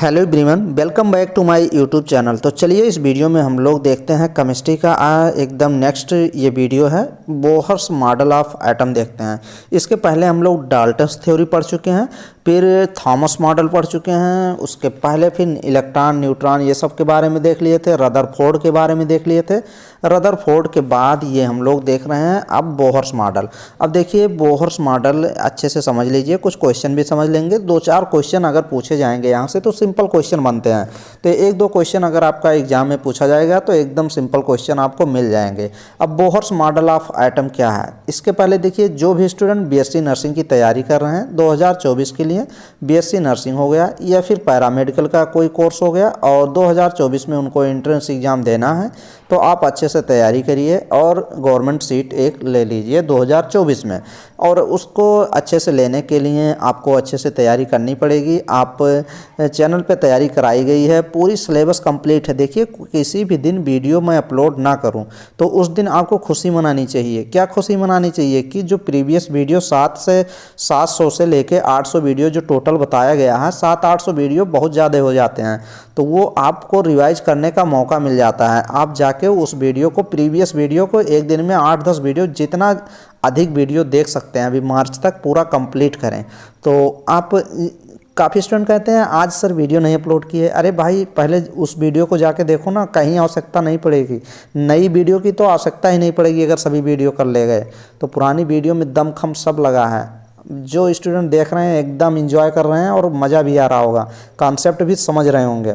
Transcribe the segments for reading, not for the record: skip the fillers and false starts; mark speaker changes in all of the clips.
Speaker 1: Hello everyone, welcome back to my YouTube channel. तो चलिए इस वीडियो में हम लोग देखते हैं केमिस्ट्री का एकदम नेक्स्ट ये वीडियो है, बोहर्स मॉडल ऑफ एटम देखते हैं। इसके पहले हम लोग डाल्टन्स थ्योरी पढ़ चुके हैं, फिर थॉमस मॉडल पढ़ चुके हैं, उसके पहले फिर इलेक्ट्रॉन न्यूट्रॉन ये सब के बारे में देख लिए थे, रदरफोर्ड के बारे में देख लिए थे। रदरफोर्ड के बाद ये हम लोग देख रहे हैं अब बोहर्स मॉडल। अब देखिए बोहर्स मॉडल अच्छे से समझ लीजिए, कुछ क्वेश्चन भी समझ लेंगे। दो चार क्वेश्चन अगर पूछे जाएंगे यहाँ से तो सिंपल क्वेश्चन बनते हैं, तो एक दो क्वेश्चन अगर आपका एग्जाम में पूछा जाएगा तो एकदम सिंपल क्वेश्चन आपको मिल जाएंगे। अब बोहर्स मॉडल ऑफ एटम क्या है, इसके पहले देखिए जो भी स्टूडेंट बीएससी नर्सिंग की तैयारी कर रहे हैं 2024 के लिए, बीएससी नर्सिंग हो गया या फिर पैरामेडिकल का कोई कोर्स हो गया और 2024 में उनको एंट्रेंस एग्ज़ाम देना है, तो आप अच्छे से तैयारी करिए और गवर्नमेंट सीट एक ले लीजिए 2024 में। और उसको अच्छे से लेने के लिए आपको अच्छे से तैयारी करनी पड़ेगी। आप चैनल पे तैयारी कराई गई है, पूरी सिलेबस कंप्लीट है। देखिए किसी भी दिन वीडियो मैं अपलोड ना करूं तो उस दिन आपको खुशी मनानी चाहिए। क्या खुशी मनानी चाहिए कि जो प्रीवियस वीडियो 700 से लेके 800 वीडियो जो टोटल बताया गया है, 700-800 वीडियो बहुत ज़्यादा हो जाते हैं, तो वो आपको रिवाइज करने का मौका मिल जाता है। आप जाके उस वीडियो को, प्रीवियस वीडियो को एक दिन में 8-10 वीडियो, जितना अधिक वीडियो देख सकते हैं अभी मार्च तक पूरा कंप्लीट करें। तो आप, काफ़ी स्टूडेंट कहते हैं आज सर वीडियो नहीं अपलोड की है। अरे भाई पहले उस वीडियो को जाके देखो ना, कहीं आवश्यकता नहीं पड़ेगी, नई वीडियो की तो आवश्यकता ही नहीं पड़ेगी अगर सभी वीडियो कर ले गए। तो पुरानी वीडियो में दम खम सब लगा है, जो स्टूडेंट देख रहे हैं एकदम एंजॉय कर रहे हैं और मज़ा भी आ रहा होगा, कॉन्सेप्ट भी समझ रहे होंगे।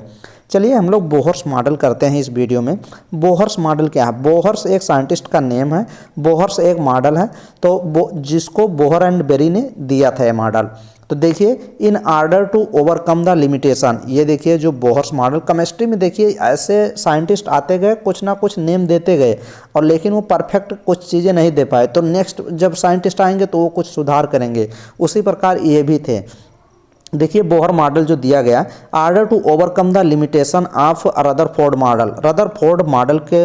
Speaker 1: चलिए हम लोग बोहर्स मॉडल करते हैं इस वीडियो में। बोहर्स मॉडल क्या है? बोहर्स एक साइंटिस्ट का नेम है, बोहर्स एक मॉडल है, तो जिसको बोहर एंड बेरी ने दिया था ये मॉडल। तो देखिए, in order to overcome the limitation, ये देखिए जो बोहर्स मॉडल, केमिस्ट्री में देखिए ऐसे साइंटिस्ट आते गए, कुछ ना कुछ नेम देते गए, और लेकिन वो परफेक्ट कुछ चीज़ें नहीं दे पाए, तो नेक्स्ट जब साइंटिस्ट आएंगे तो वो कुछ सुधार करेंगे। उसी प्रकार ये भी थे। देखिए बोहर मॉडल जो दिया गया, order to overcome the limitation of Rutherford model. Rutherford model के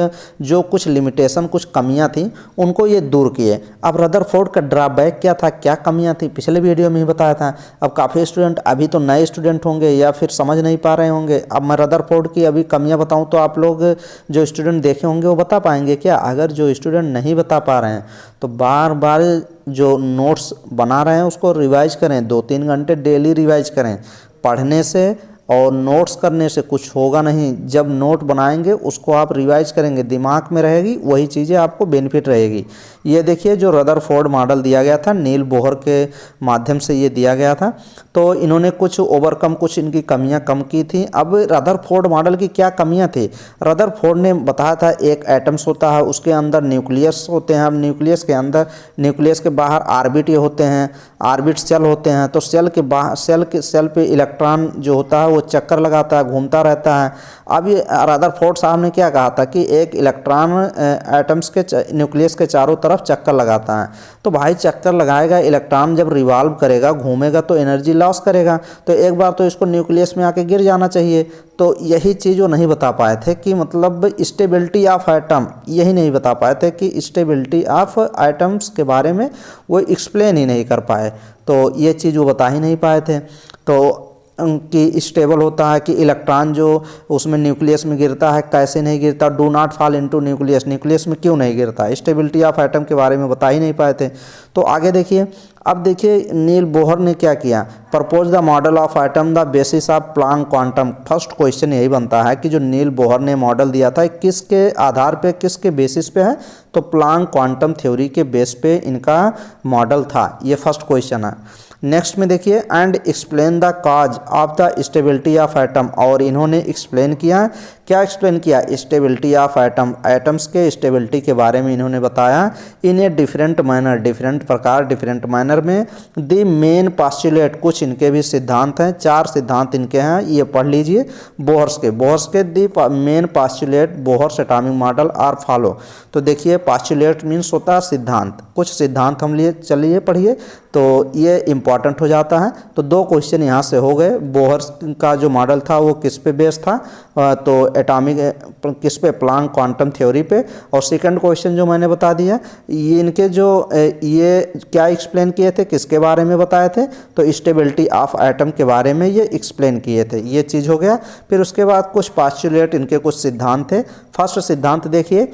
Speaker 1: जो कुछ लिमिटेशन, कुछ कमियां थी, उनको ये दूर किए। अब रदरफोर्ड का ड्रॉबैक क्या था, क्या कमियां थी, पिछले वीडियो में ही बताया था। अब काफ़ी स्टूडेंट अभी तो नए स्टूडेंट होंगे या फिर समझ नहीं पा रहे होंगे। अब मैं रदरफोर्ड की अभी कमियाँ बताऊँ तो आप लोग जो स्टूडेंट देखे होंगे वो बता पाएंगे क्या? अगर जो स्टूडेंट नहीं बता पा रहे हैं तो बार बार जो नोट्स बना रहे हैं उसको रिवाइज करें, 2-3 घंटे डेली रिवाइज करें। पढ़ने से और नोट्स करने से कुछ होगा नहीं। जब नोट बनाएंगे उसको आप रिवाइज करेंगे, दिमाग में रहेगी, वही चीज़ें आपको बेनिफिट रहेगी। ये देखिए जो रदरफोर्ड मॉडल दिया गया था, नील बोहर के माध्यम से ये दिया गया था, तो इन्होंने कुछ ओवरकम, कुछ इनकी कमियां कम की थी। अब रदरफोर्ड मॉडल की क्या कमियां थी? रदरफोर्ड ने बताया था एक एटम्स होता है, उसके अंदर न्यूक्लियस होते हैं। अब न्यूक्लियस के अंदर, न्यूक्लियस के बाहर ऑर्बिट होते हैं, ऑर्बिट सेल होते हैं, तो सेल के बाहर, सेल पे इलेक्ट्रॉन जो होता है वो चक्कर लगाता है, घूमता रहता है। अब ये रदरफोर्ड साहब ने क्या कहा था कि एक इलेक्ट्रॉन एटम्स के, न्यूक्लियस के चारों तरफ चक्कर लगाता है। तो भाई चक्कर लगाएगा, इलेक्ट्रॉन जब रिवॉल्व करेगा, घूमेगा, तो एनर्जी लॉस करेगा, तो एक बार तो इसको न्यूक्लियस में आके गिर जाना चाहिए। तो यही चीज़ वो नहीं बता पाए थे कि मतलब स्टेबिलिटी ऑफ एटम, यही नहीं बता पाए थे कि स्टेबिलिटी ऑफ एटम्स के बारे में वो एक्सप्लेन ही नहीं कर पाए। तो ये चीज़ वो बता ही नहीं पाए थे। तो कि स्टेबल होता है कि इलेक्ट्रॉन जो उसमें न्यूक्लियस में गिरता है कैसे नहीं गिरता, do not fall into nucleus, nucleus में क्यों नहीं गिरता, स्टेबिलिटी ऑफ एटम के बारे में बता ही नहीं पाए थे। तो आगे देखिए, अब देखिए नील बोहर ने क्या किया, propose the model of atom the basis of Planck quantum. First question यही बनता है कि जो नील बोहर ने मॉडल दिया था किसके आधार पे, किसके बेसिस पे है, तो प्लैंक क्वांटम थ्योरी के बेस पे इनका मॉडल था। ये फर्स्ट क्वेश्चन है। नेक्स्ट में देखिए, and explain the cause of the stability of atom, और इन्होंने एक्सप्लेन किया, क्या एक्सप्लेन किया, स्टेबिलिटी ऑफ एटम, एटम्स के स्टेबिलिटी के बारे में इन्होंने बताया। इन ए डिफरेंट मैनर, डिफरेंट प्रकार, डिफरेंट मैनर में। द मेन पास्चुलेट, कुछ इनके भी सिद्धांत हैं, 4 सिद्धांत इनके हैं, ये पढ़ लीजिए बोहर्स के the main postulate Bohr's atomic model are follow. तो देखिए पास्चुलेट मीन्स होता है सिद्धांत, कुछ सिद्धांत हम लिए, चलिए पढ़िए, तो ये इंपॉर्टेंट हो जाता है। तो 2 क्वेश्चन यहाँ से हो गए। बोहर्स का जो मॉडल था वो किस पे बेस था, तो एटॉमिक किस पे, प्लैंक क्वांटम थ्योरी पे। और सेकंड क्वेश्चन जो मैंने बता दिया, ये इनके जो ये क्या एक्सप्लेन किए थे, किसके बारे में बताए थे, तो स्टेबिलिटी ऑफ एटम के बारे में ये एक्सप्लेन किए थे। ये चीज़ हो गया। फिर उसके बाद कुछ पास्चुलेट, इनके कुछ सिद्धांत थे। फर्स्ट सिद्धांत देखिए,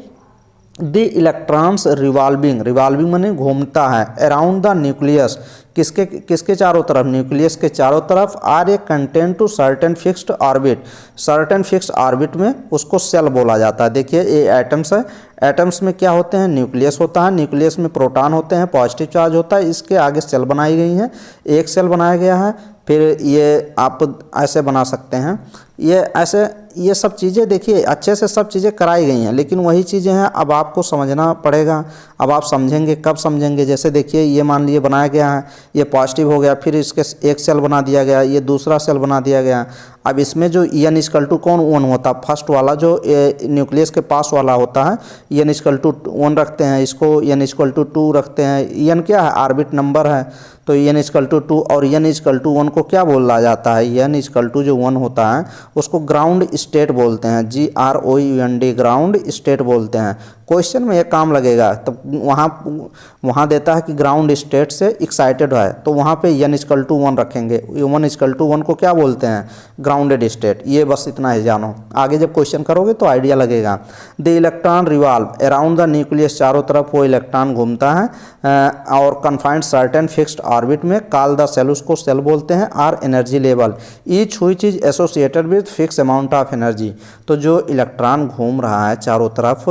Speaker 1: द इलेक्ट्रॉन्स रिवॉल्विंग, रिवॉल्विंग माने घूमता है, अराउंड द न्यूक्लियस, किसके किसके चारों तरफ, न्यूक्लियस के चारों तरफ, are a content to certain fixed orbit, certain fixed orbit में उसको सेल बोला जाता है। देखिए ये एटम्स है, एटम्स में क्या होते हैं, न्यूक्लियस होता है, न्यूक्लियस में प्रोटॉन होते हैं, पॉजिटिव चार्ज होता है, इसके आगे सेल बनाई गई हैं, एक सेल बनाया गया है। फिर ये आप ऐसे बना सकते हैं, ये ऐसे, ये सब चीज़ें देखिए अच्छे से सब चीज़ें कराई गई हैं, लेकिन वही चीज़ें हैं, अब आपको समझना पड़ेगा। अब आप समझेंगे, कब समझेंगे, जैसे देखिए ये मान लीजिए बनाया गया है, ये पॉजिटिव हो गया, फिर इसके एक सेल बना दिया गया, ये दूसरा सेल बना दिया गया। अब इसमें जो एन इक्वल टू कौन 1 होता है, फर्स्ट वाला जो न्यूक्लियस के पास वाला होता है, एन इक्वल टू 1 रखते हैं, इसको एन इक्वल टू 2 रखते हैं। एन क्या है, ऑर्बिट नंबर है, तो एन इक्वल टू 2 और एन इक्वल टू 1 को क्या बोला जाता है, एन इक्वल टू जो 1 होता है उसको ग्राउंड स्टेट बोलते हैं, GROUND, ग्राउंड स्टेट बोलते हैं। क्वेश्चन में ये काम लगेगा, तब वहाँ देता है कि ग्राउंड स्टेट से एक्साइटेड है, तो वहाँ पे एन इक्वल टू 1 रखेंगे। 1 इक्वल टू 1 को क्या बोलते हैं, ग्राउंडेड स्टेट। ये बस इतना ही जानो, आगे जब क्वेश्चन करोगे तो आइडिया लगेगा। The electron revolve around the nucleus, चारों तरफ वो इलेक्ट्रॉन घूमता है, और कन्फाइंड सर्टेन फिक्स्ड ऑर्बिट में, कॉल द सेल, उसको सेल बोलते हैं। आर एनर्जी लेवल, ईच हुई चीज़ associated with fix amount of energy, तो जो इलेक्ट्रॉन घूम रहा है चारों तरफ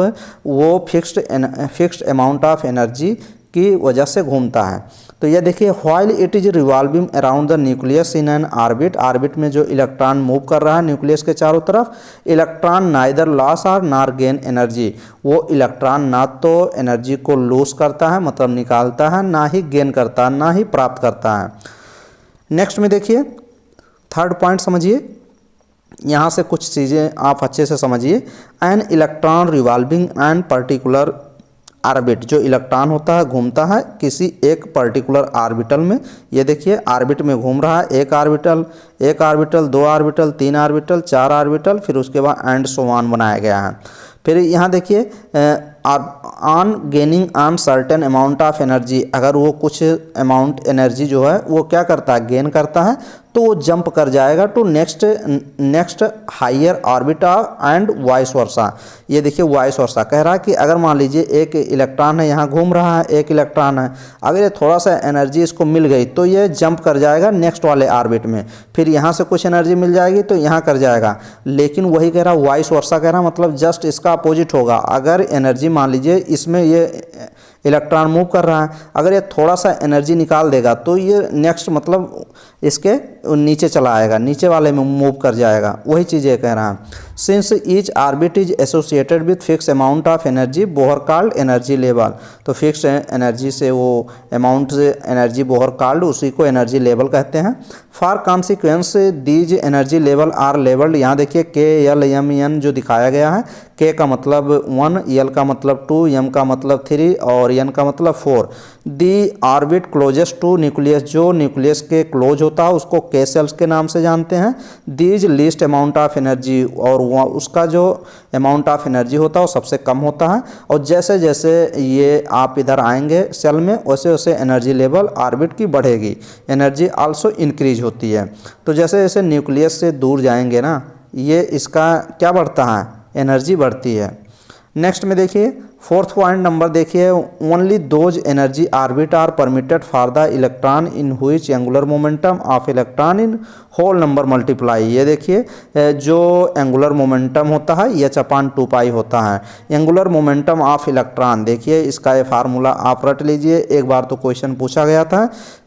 Speaker 1: वो फिक्स्ड अमाउंट ऑफ एनर्जी की वजह से घूमता है। तो ये देखिए, while it is revolving around the nucleus in an orbit, orbit में जो इलेक्ट्रॉन मूव कर रहा है न्यूक्लियस के चारों तरफ, इलेक्ट्रॉन नाइदर लॉस और नार गेन एनर्जी, वो इलेक्ट्रॉन ना तो एनर्जी को लूज करता है मतलब निकालता है, ना ही गेन करता है, ना ही प्राप्त करता है। नेक्स्ट में देखिए, थर्ड पॉइंट समझिए, यहाँ से कुछ चीज़ें आप अच्छे से समझिए। An electron revolving an particular orbit, जो इलेक्ट्रॉन होता है घूमता है किसी एक पर्टिकुलर ऑर्बिटल में। ये देखिए ऑर्बिट में घूम रहा है, एक ऑर्बिटल, 2 ऑर्बिटल, 3 ऑर्बिटल, 4 ऑर्बिटल, फिर उसके बाद एंड सो ऑन बनाया गया है। फिर यहाँ देखिए, on gaining on certain amount of energy, अगर वो कुछ अमाउंट एनर्जी जो है वो क्या करता है, गेन करता है, तो वो जंप कर जाएगा to next higher orbit and vice versa. ये देखिए वाइस वर्सा कह रहा है कि अगर मान लीजिए एक इलेक्ट्रॉन है यहाँ घूम रहा है, एक इलेक्ट्रॉन है, अगर ये थोड़ा सा एनर्जी इसको मिल गई तो ये जंप कर जाएगा नेक्स्ट वाले ऑर्बिट में, फिर यहाँ से कुछ एनर्जी मिल जाएगी तो यहाँ कर जाएगा। लेकिन वही कह रहा वाइस वर्सा कह रहा, मतलब जस्ट इसका अपोजिट होगा। अगर एनर्जी मान लीजिए इसमें ये इलेक्ट्रॉन मूव कर रहा है, अगर ये थोड़ा सा एनर्जी निकाल देगा तो ये नेक्स्ट मतलब इसके नीचे चला आएगा, नीचे वाले में मूव कर जाएगा। वही चीज़ ये कह रहा है। Since each orbit is associated with fix amount of energy Bohr called energy level, तो फिक्स एनर्जी से वो अमाउंट से एनर्जी बोहर कॉल्ड, उसी को एनर्जी लेवल कहते हैं। For consequence these energy level are levelled, यहाँ देखिए KLMN जो दिखाया गया है, K का मतलब 1, L का मतलब 2, M का मतलब 3 और N का मतलब 4। दी ऑर्बिट क्लोजेस्ट टू न्यूक्लियस, जो न्यूक्लियस के क्लोज होता है उसको K सेल्स के नाम से जानते हैं। These least amount of energy, और उसका जो अमाउंट ऑफ एनर्जी होता है वो सबसे कम होता है। और जैसे जैसे ये आप इधर आएंगे सेल में, वैसे वैसे एनर्जी लेवल ऑर्बिट की बढ़ेगी, एनर्जी आल्सो इंक्रीज होती है। तो जैसे जैसे न्यूक्लियस से दूर जाएंगे ना, ये इसका क्या बढ़ता है, एनर्जी बढ़ती है। नेक्स्ट में देखिए, फोर्थ पॉइंट नंबर देखिए, only those energy orbit are permitted for the electron in which angular momentum of electron in whole number multiply. ये देखिए जो एंगुलर मोमेंटम होता है h/2π होता है। एंगुलर मोमेंटम ऑफ इलेक्ट्रॉन, देखिए इसका ये फार्मूला आप रट लीजिए, एक बार तो क्वेश्चन पूछा गया था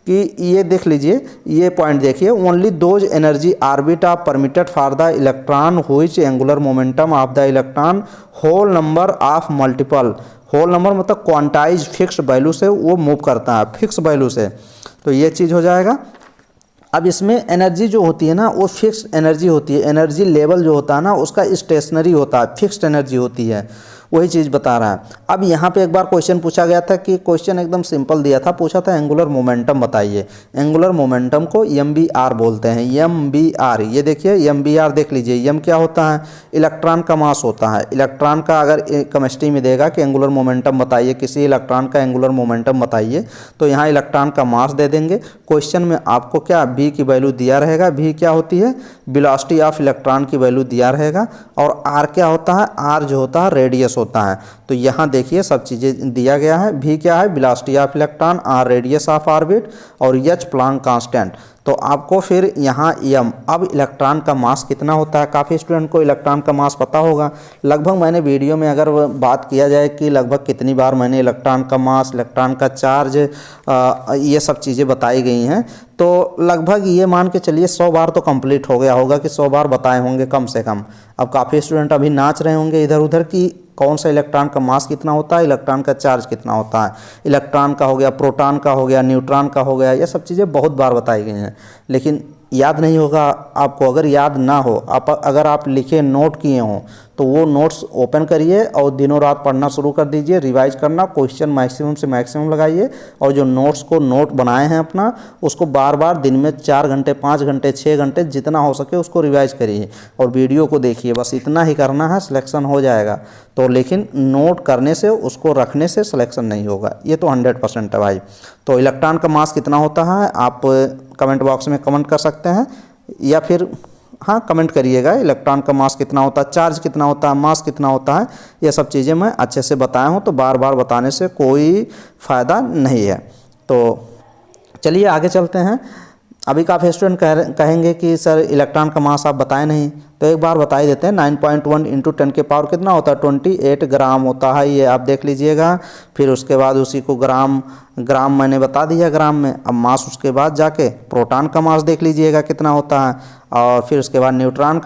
Speaker 1: कि ये देख लीजिए, ये पॉइंट देखिए, only those energy orbit are permitted for the electron which angular momentum of the electron whole number of multiple, whole number मतलब क्वांटाइज फिक्स्ड वैल्यू से वो मूव करता है, फिक्स वैल्यू से। तो ये चीज़ हो जाएगा। अब इसमें एनर्जी जो होती है ना वो फिक्स एनर्जी होती है, एनर्जी लेवल जो होता है ना उसका स्टेशनरी होता है, फिक्स्ड एनर्जी होती है। वही चीज़ बता रहा है। अब यहाँ पे एक बार क्वेश्चन पूछा गया था कि क्वेश्चन एकदम सिंपल दिया था, पूछा था एंगुलर मोमेंटम बताइए। एंगुलर मोमेंटम को MBR बोलते हैं, MBR। ये देखिए MBR देख लीजिए, M क्या होता है, इलेक्ट्रॉन का मास होता है। इलेक्ट्रॉन का अगर केमिस्ट्री में देगा कि एंगुलर मोमेंटम बताइए, किसी इलेक्ट्रॉन का एंगुलर मोमेंटम बताइए, तो यहाँ इलेक्ट्रॉन का मास दे देंगे। क्वेश्चन में आपको क्या V की वैल्यू दिया रहेगा, V क्या होती है, वेलोसिटी ऑफ इलेक्ट्रॉन की वैल्यू दिया रहेगा, और R क्या होता है, R जो होता है रेडियस होता है। तो यहाँ देखिए सब चीज़ें दिया गया है। V क्या है, velocity of electron, R radius of orbit, और H प्लैंक कांस्टेंट। तो आपको फिर यहाँ M, अब इलेक्ट्रॉन का मास कितना होता है, काफ़ी स्टूडेंट को इलेक्ट्रॉन का मास पता होगा। लगभग मैंने वीडियो में अगर बात किया जाए कि लगभग कितनी बार मैंने इलेक्ट्रॉन का मास, इलेक्ट्रॉन का चार्ज, ये सब चीज़ें बताई गई हैं, तो लगभग ये मान के चलिए 100 बार तो कंप्लीट हो गया होगा कि 100 बार बताए होंगे कम से कम। अब काफ़ी स्टूडेंट अभी नाच रहे होंगे इधर उधर कि कौन सा इलेक्ट्रॉन का मास कितना होता है, इलेक्ट्रॉन का चार्ज कितना होता है, इलेक्ट्रॉन का हो गया, प्रोटॉन का हो गया, न्यूट्रॉन का हो गया, ये सब चीज़ें बहुत बार बताई गई हैं, लेकिन याद नहीं होगा आपको। अगर याद ना हो, अगर आप लिखे नोट किए हों, तो वो नोट्स ओपन करिए और दिनों रात पढ़ना शुरू कर दीजिए, रिवाइज करना, क्वेश्चन मैक्सिमम से मैक्सिमम लगाइए, और जो नोट्स को नोट बनाए हैं अपना, उसको बार बार दिन में 4 घंटे, 5 घंटे, 6 घंटे जितना हो सके उसको रिवाइज करिए, और वीडियो को देखिए। बस इतना ही करना है, सिलेक्शन हो जाएगा। तो लेकिन नोट करने से, उसको रखने से सिलेक्शन नहीं होगा, ये तो 100% है भाई। तो इलेक्ट्रॉन का मास कितना होता है, आप कमेंट बॉक्स में कमेंट कर सकते हैं, या फिर हाँ कमेंट करिएगा इलेक्ट्रॉन का मास कितना होता है, चार्ज कितना होता है, मास कितना होता है। ये सब चीज़ें मैं अच्छे से बताया हूँ, तो बार बार बताने से कोई फ़ायदा नहीं है। तो चलिए आगे चलते हैं। अभी काफ़ी स्टूडेंट कहेंगे कि सर इलेक्ट्रॉन का मास आप बताए नहीं, तो एक बार बता ही देते हैं। 9.1 × 10 के पावर कितना होता है, 28 ग्राम होता है, ये आप देख लीजिएगा। फिर उसके बाद उसी को ग्राम मैंने बता दिया ग्राम में। अब मास उसके बाद जाके प्रोटॉन का मास देख लीजिएगा कितना होता है, और फिर उसके बाद न्यूट्रॉन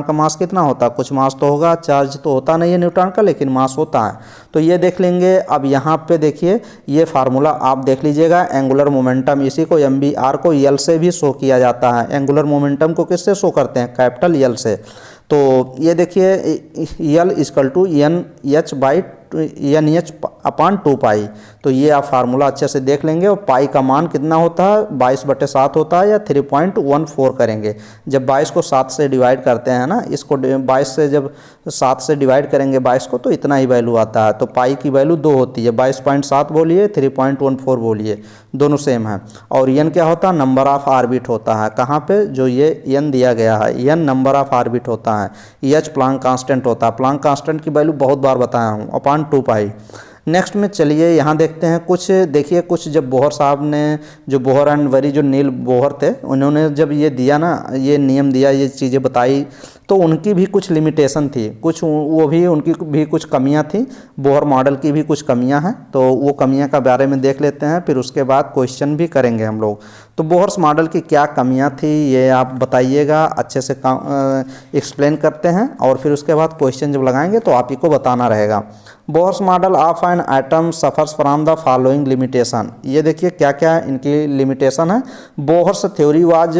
Speaker 1: का मास कितना होता है, कुछ मास तो होगा, चार्ज तो होता नहीं है न्यूट्रॉन का, लेकिन मास होता है, तो ये देख लेंगे। अब यहाँ पे देखिए ये फार्मूला आप देख लीजिएगा, एंगुलर मोमेंटम, इसी को MBR को L से भी शो किया जाता है। एंगुलर मोमेंटम को किससे शो करते हैं, कैपिटल L से। तो ये देखिए L = NH/2π, तो ये आप फार्मूला अच्छे से देख लेंगे। और पाई का मान कितना होता है, 22/7 होता है, या 3.14 करेंगे। जब 22 को 7 से डिवाइड करते हैं ना, इसको 22 से जब 7 से डिवाइड करेंगे 22 को, तो इतना ही वैल्यू आता है। तो पाई की वैल्यू 2 होती है, 22.7 बोलिए, 3.14 बोलिए, दोनों सेम है। और n क्या होता है, नंबर ऑफ ऑर्बिट होता है। कहाँ पे, जो ये n दिया गया है, n नंबर ऑफ ऑर्बिट होता है, H प्लैंक कांस्टेंट होता है। प्लैंक कांस्टेंट की वैल्यू बहुत बार बताया हूँ, /2π। नेक्स्ट में चलिए यहाँ देखते हैं कुछ। देखिए कुछ जब बोहर साहब ने, जो बोहर एंड वरी, जो नील बोहर थे, उन्होंने जब ये दिया ना, ये नियम दिया, ये चीज़ें बताई, तो उनकी भी कुछ लिमिटेशन थी, कुछ वो भी, उनकी भी कुछ कमियां थी। बोहर मॉडल की भी कुछ कमियां हैं, तो वो कमियां का बारे में देख लेते हैं, फिर उसके बाद क्वेश्चन भी करेंगे हम लोग। तो बोहर्स मॉडल की क्या कमियां थी ये आप बताइएगा, अच्छे से एक्सप्लेन करते हैं, और फिर उसके बाद क्वेश्चन जब लगाएंगे तो आप ही को बताना रहेगा। Bohr's model of an atom suffers from the following limitation. ये देखिए क्या क्या इनकी लिमिटेशन है। बोहर्स थ्योरी वाज,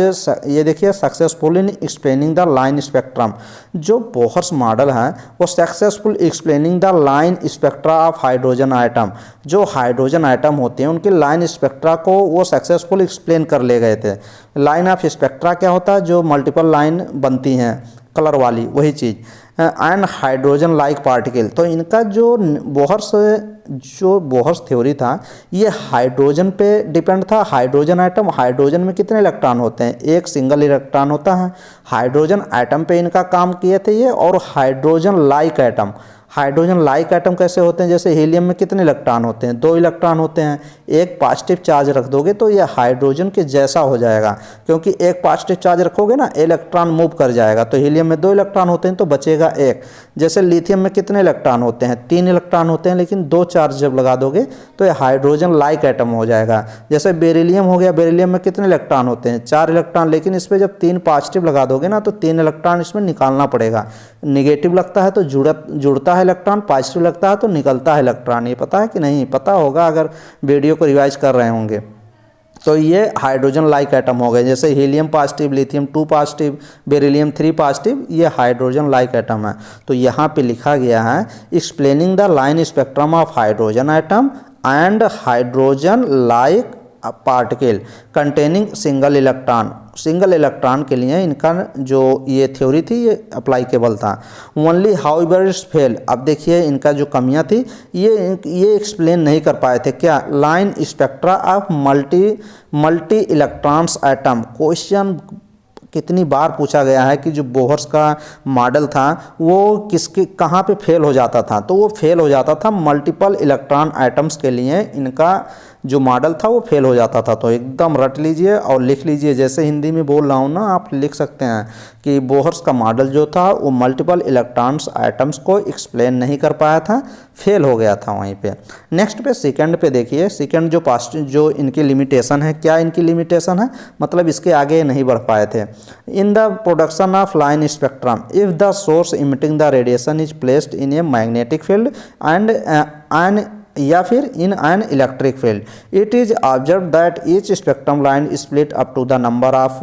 Speaker 1: ये देखिए, successful in explaining the line spectrum. जो बोहर्स मॉडल है वो successful explaining the line spectra of hydrogen item. जो हाइड्रोजन आइटम होते हैं उनके लाइन स्पेक्ट्रा को वो सक्सेसफुल एक्सप्लेन कर ले गए थे। लाइन ऑफ स्पेक्ट्रा क्या होता है, जो मल्टीपल लाइन बनती हैं कलर वाली, वही चीज़। एंड हाइड्रोजन लाइक पार्टिकल, तो इनका जो बोहर्स थ्योरी था, ये हाइड्रोजन पे डिपेंड था। हाइड्रोजन आइटम, हाइड्रोजन में कितने इलेक्ट्रॉन होते हैं, एक सिंगल इलेक्ट्रॉन होता है। हाइड्रोजन आइटम पे इनका काम किए थे ये। और hydrogen like item, hydrogen like atom कैसे होते हैं, जैसे हीलियम में कितने इलेक्ट्रॉन होते हैं, 2 इलेक्ट्रॉन होते हैं। एक पॉजिटिव चार्ज रख दोगे तो ये हाइड्रोजन के जैसा हो जाएगा, क्योंकि एक पॉजिटिव चार्ज रखोगे ना, इलेक्ट्रॉन मूव कर जाएगा। तो हीलियम में 2 इलेक्ट्रॉन होते हैं तो बचेगा 1। जैसे लिथियम में कितने इलेक्ट्रॉन होते हैं, 3 इलेक्ट्रॉन होते हैं, लेकिन 2 चार्ज जब लगा दोगे तो ये हाइड्रोजन लाइक एटम हो जाएगा। जैसे बेरिलियम हो गया, बेरिलियम में कितने इलेक्ट्रॉन होते हैं, 4 इलेक्ट्रॉन, लेकिन इस पर जब 3 पॉजिटिव लगा दोगे ना, तो 3 इलेक्ट्रॉन इसमें निकालना पड़ेगा। निगेटिव लगता है तो जुड़ता है इलेक्ट्रॉन, पॉजिटिव लगता है तो निकलता है इलेक्ट्रॉन। ये पता है कि नहीं, पता होगा अगर वीडियो को रिवाइज कर रहे होंगे। तो ये हाइड्रोजन लाइक एटम हो गए, जैसे helium positive, lithium 2 positive, beryllium 3 positive, ये हाइड्रोजन लाइक एटम है। तो यहाँ पे लिखा गया है explaining the line spectrum of hydrogen atom and hydrogen like particle containing single electron. Single electron के लिए इनका जो ये थ्योरी थी ये अप्लाइकेबल था। Only how ever its fail, अब देखिए इनका जो कमियां थी ये एक्सप्लेन नहीं कर पाए थे। क्या? Line spectra of multi electrons atom. Question कितनी बार पूछा गया है कि जो बोहर्स का मॉडल था वो कहाँ पे फेल हो जाता था, तो वो फेल हो जाता था मल्टीपल इलेक्ट्रॉन एटम्स के लिए इनका जो मॉडल था वो फेल हो जाता था। तो एकदम रट लीजिए और लिख लीजिए, जैसे हिंदी में बोल रहा हूँ ना, आप लिख सकते हैं कि बोहर्स का मॉडल जो था वो मल्टीपल इलेक्ट्रॉन्स एटम्स को एक्सप्लेन नहीं कर पाया था, फेल हो गया था वहीं पे। नेक्स्ट पे सेकंड पे देखिए, सेकंड जो इनकी लिमिटेशन है, क्या इनकी लिमिटेशन है, मतलब इसके आगे नहीं बढ़ पाए थे। In the production of line spectrum if the source emitting the radiation is placed in a magnetic field and या फिर in an electric field, it is observe that each spectrum line split up to the number of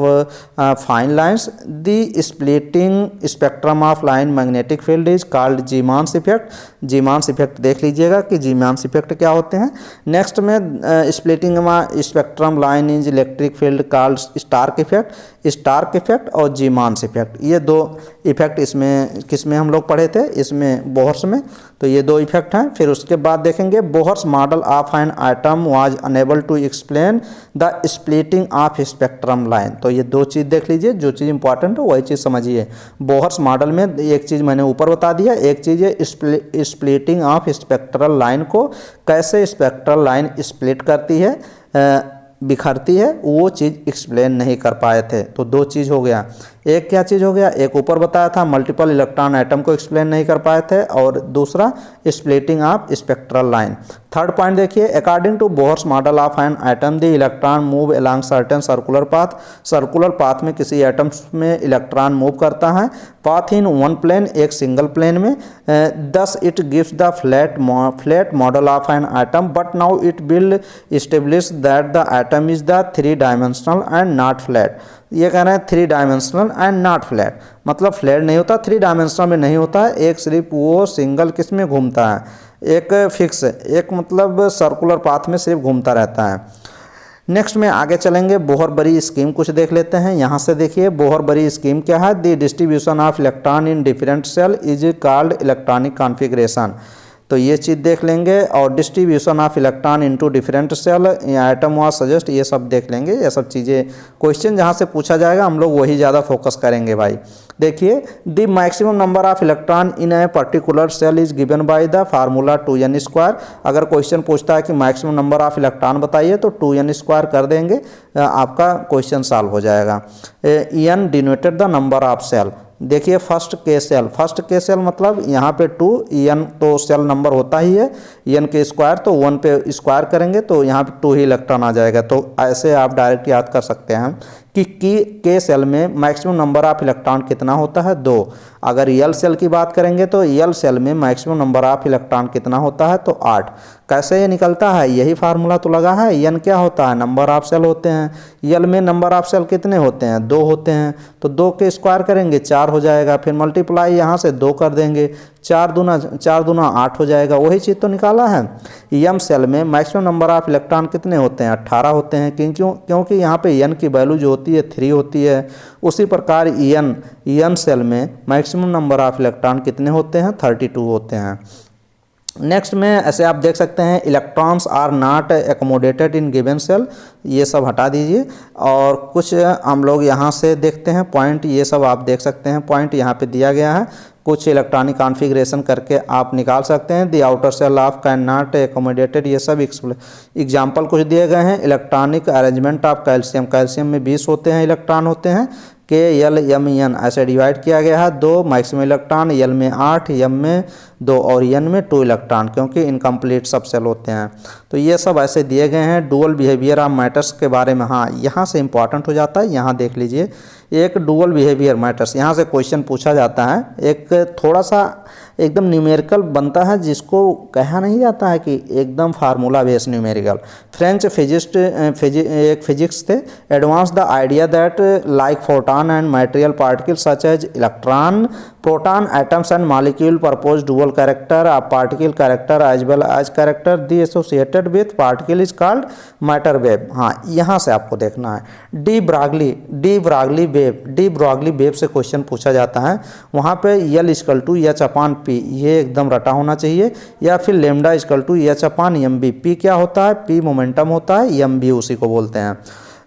Speaker 1: fine lines. The splitting spectrum of line magnetic field is called Zeeman's effect. Zeeman's effect देख लीजिएगा कि जीमान्स effect क्या होते हैं। Next में splitting spectrum line is electric field called Stark effect. Stark effect और Zeeman's effect, ये दो इफेक्ट इसमें किसमें हम लोग पढ़े थे, इसमें बोहर्स में। तो ये दो इफेक्ट हैं। फिर उसके बाद देखेंगे Bohr's model of an atom was unable to explain the splitting of spectrum line. तो ये दो चीज़ देख लीजिए, जो चीज़ इंपॉर्टेंट है वही चीज़ समझिए। बोहर्स मॉडल में एक चीज़ मैंने ऊपर बता दिया, एक चीज़ है स्प्लिटिंग ऑफ स्पेक्ट्रल लाइन को कैसे स्पेक्ट्रल लाइन स्प्लिट करती है, बिखरती है, वो चीज़ एक्सप्लेन नहीं कर पाए थे। तो दो चीज़ हो गया। एक क्या चीज़ हो गया, एक ऊपर बताया था मल्टीपल इलेक्ट्रॉन एटम को एक्सप्लेन नहीं कर पाए थे, और दूसरा splitting of spectral line. Third point देखिए, according to Bohr's model of an atom the electron move along certain circular path. Circular path में किसी एटम में इलेक्ट्रॉन मूव करता है, पाथ इन वन प्लेन, एक सिंगल प्लेन में। Thus it gives the flat model of an atom, but now it will establish that the atom is the 3 dimensional and not flat. ये कह रहे हैं 3 dimensional and not flat, मतलब flat नहीं होता, 3 dimensional में नहीं होता है, एक सिर्फ वो सिंगल किस में घूमता है, एक फिक्स, एक मतलब सर्कुलर पाथ में सिर्फ घूमता रहता है। नेक्स्ट में आगे चलेंगे, बोहर बरी स्कीम कुछ देख लेते हैं। यहाँ से देखिए बोहर बरी स्कीम क्या है, the distribution of electron in different shell is called electronic configuration. तो ये चीज़ देख लेंगे, और distribution of electron into different shell atom was suggest, ये सब देख लेंगे। ये सब चीज़ें क्वेश्चन जहाँ से पूछा जाएगा हम लोग वही ज़्यादा फोकस करेंगे भाई। देखिए, the maximum number of electron in a particular shell is given by the formula 2n²। अगर क्वेश्चन पूछता है कि मैक्सिमम नंबर ऑफ इलेक्ट्रॉन बताइए तो 2n² कर देंगे, आपका क्वेश्चन सॉल्व हो जाएगा। n denoted the number of shell. देखिए फर्स्ट के सेल मतलब यहाँ पे 2, n तो सेल नंबर होता ही है, n के स्क्वायर तो 1 पे स्क्वायर करेंगे तो यहाँ पे 2 ही इलेक्ट्रॉन आ जाएगा। तो ऐसे आप डायरेक्ट याद कर सकते हैं कि के सेल में मैक्सिमम नंबर ऑफ इलेक्ट्रॉन कितना होता है, 2। अगर यल सेल की बात करेंगे तो यल सेल में मैक्सिमम नंबर ऑफ इलेक्ट्रॉन कितना होता है, तो 8। कैसे ये निकलता है, यही फार्मूला तो लगा है। n क्या होता है, नंबर ऑफ सेल होते हैं। यल में नंबर ऑफ सेल कितने होते हैं, 2 होते हैं, तो 2 के स्क्वायर करेंगे 4 हो जाएगा, फिर मल्टीप्लाई यहाँ से 2 कर देंगे, 4 दूना 8 हो जाएगा। वही चीज़ तो निकाला है। यम सेल में मैक्सिमम नंबर ऑफ इलेक्ट्रॉन कितने होते हैं, 18 होते हैं, क्योंकि यहाँ पे n की वैल्यू जो होती है 3 होती है। उसी प्रकार n सेल में मैक्सिमम नंबर ऑफ इलेक्ट्रॉन कितने होते हैं, 32 होते हैं। नेक्स्ट में ऐसे आप देख सकते हैं, electrons are not accommodated in given shell, ये सब हटा दीजिए। और कुछ हम लोग यहाँ से देखते हैं पॉइंट, ये सब आप देख सकते हैं पॉइंट यहाँ पे दिया गया है। कुछ इलेक्ट्रॉनिक कॉन्फ़िगरेशन करके आप निकाल सकते हैं। The outer shell of can not accommodated, ये सब एग्जाम्पल कुछ दिए गए हैं। इलेक्ट्रॉनिक अरेंजमेंट ऑफ कैल्शियम में 20 होते हैं इलेक्ट्रॉन होते हैं। KLMN ऐसे डिवाइड किया गया है। 2 मैक्सिमम इलेक्ट्रॉन, L में 8, M में 2 और N में 2 इलेक्ट्रॉन, क्योंकि इनकम्प्लीट सब सेल होते हैं। तो ये सब ऐसे दिए गए हैं। डुअल बिहेवियर ऑफ मैटर्स के बारे में, हाँ यहाँ से इंपॉर्टेंट हो जाता है। यहाँ देख लीजिए, एक डुअल बिहेवियर मैटर्स, यहाँ से क्वेश्चन पूछा जाता है। एक थोड़ा सा एकदम न्यूमेरिकल बनता है, जिसको कहा नहीं जाता है कि एकदम फार्मूला बेस्ड न्यूमेरिकल। फ्रेंच एक फिजिक्स थे, advance the idea that like photon and material particle such as electron, proton, atoms and molecule purpose dual character of particle character as well as character the associated with particle is called matter wave. हाँ यहाँ से आपको देखना है। De Broglie wave से question पूछा जाता है। वहाँ पे L equal to H upon P, ये एकदम रटा होना चाहिए, या फिर lambda equal to H upon MB। P क्या होता है? P मोमेंटम होता है, MB उसी को बोलते हैं।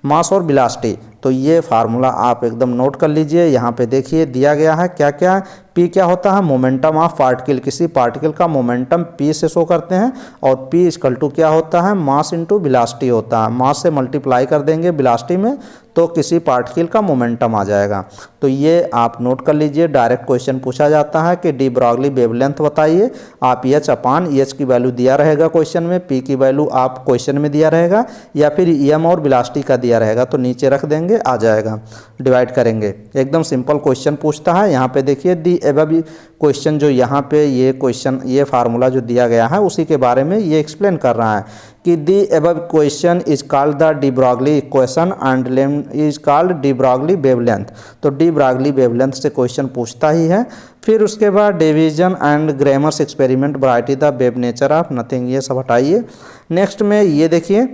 Speaker 1: मास और वेलोसिटी, तो ये फार्मूला आप एकदम नोट कर लीजिए। यहाँ पे देखिए दिया गया है क्या क्या। P क्या होता है? मोमेंटम ऑफ पार्टिकल, किसी पार्टिकल का मोमेंटम P से शो करते हैं। और P इक्वल टू क्या होता है? मास इंटू वेलोसिटी होता है। मास से मल्टीप्लाई कर देंगे वेलोसिटी में, तो किसी पार्टिकल का मोमेंटम आ जाएगा। तो ये आप नोट कर लीजिए। डायरेक्ट क्वेश्चन पूछा जाता है कि डी ब्रॉगली वेवलेंथ बताइए। आप H अपान H की वैल्यू दिया रहेगा क्वेश्चन में, P की वैल्यू आप क्वेश्चन में दिया रहेगा, या फिर M और वेलोसिटी का दिया रहेगा, तो नीचे रख देंगे, आ जाएगा, डिवाइड करेंगे। एकदम सिंपल क्वेश्चन पूछता है। यहाँ पे देखिए दी एबव क्वेश्चन, जो यहाँ पे ये क्वेश्चन, ये फार्मूला जो दिया गया है उसी के बारे में ये एक्सप्लेन कर रहा है कि the above question is called the de Broglie equation and is called de Broglie wavelength. तो डी ब्रॉगली वेवलेंथ से क्वेश्चन पूछता ही है। फिर उसके बाद division and grammars experiment variety the wave nature of nothing, ये सब हटाइए। नेक्स्ट में ये देखिए,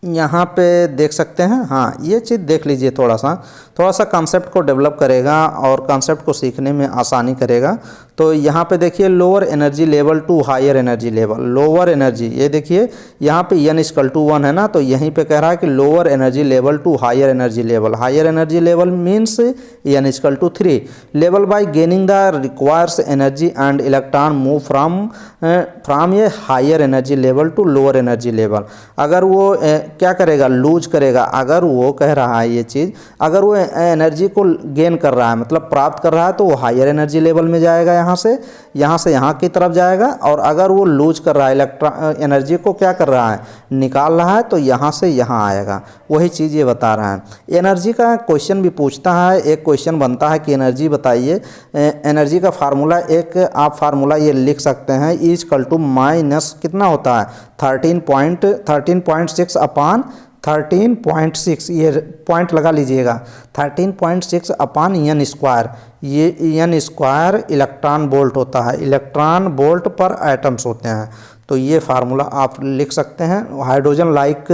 Speaker 1: यहाँ पे देख सकते हैं, हाँ ये चीज़ देख लीजिए। थोड़ा सा कॉन्सेप्ट को डेवलप करेगा और कॉन्सेप्ट को सीखने में आसानी करेगा। तो यहाँ पे देखिए lower energy level to higher energy level. Lower energy, ये देखिए यहाँ पे N इक्वल टू 1 है ना, तो यहीं पे कह रहा है कि lower energy level to higher energy level. Higher energy level means N equal to 3 level by gaining the requires energy and electron move from ये higher energy level to lower energy level. अगर वो क्या करेगा? Loose करेगा। अगर वो कह रहा है ये चीज़, अगर वो एनर्जी को गेन कर रहा है, मतलब प्राप्त कर रहा है, तो वो हायर एनर्जी लेवल में जाएगा, यहाँ से यहाँ की तरफ जाएगा। और अगर वो लूज कर रहा है, इलेक्ट्रॉन एनर्जी को क्या कर रहा है? निकाल रहा है, तो यहाँ से यहाँ आएगा। वही चीज़ ये बता रहा है। एनर्जी का क्वेश्चन भी पूछता है। एक क्वेश्चन बनता है कि एनर्जी बताइए। एनर्जी का फार्मूला, एक आप फार्मूला ये लिख सकते हैं, E इक्वल टू माइनस कितना होता है? 13.6 अपान 13.6, ये पॉइंट लगा लीजिएगा। 13.6 अपान N स्क्वायर। ये N स्क्वायर इलेक्ट्रॉन वोल्ट होता है। इलेक्ट्रॉन वोल्ट पर एटम्स होते हैं। तो ये फार्मूला आप लिख सकते हैं। हाइड्रोजन लाइक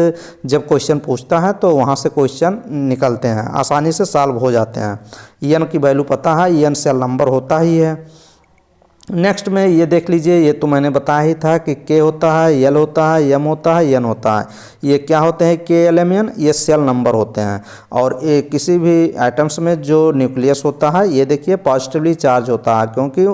Speaker 1: जब क्वेश्चन पूछता है तो वहाँ से क्वेश्चन निकलते हैं, आसानी से सॉल्व हो जाते हैं। N की वैल्यू पता है, N सेल नंबर होता ही है। नेक्स्ट में ये देख लीजिए, ये तो मैंने बताया ही था कि K होता है, L होता है, M होता है, N होता है। ये क्या होते हैं? KLMN, ये सेल नंबर होते हैं। और ये किसी भी एटम्स में जो न्यूक्लियस होता है, ये देखिए पॉजिटिवली चार्ज होता है, क्योंकि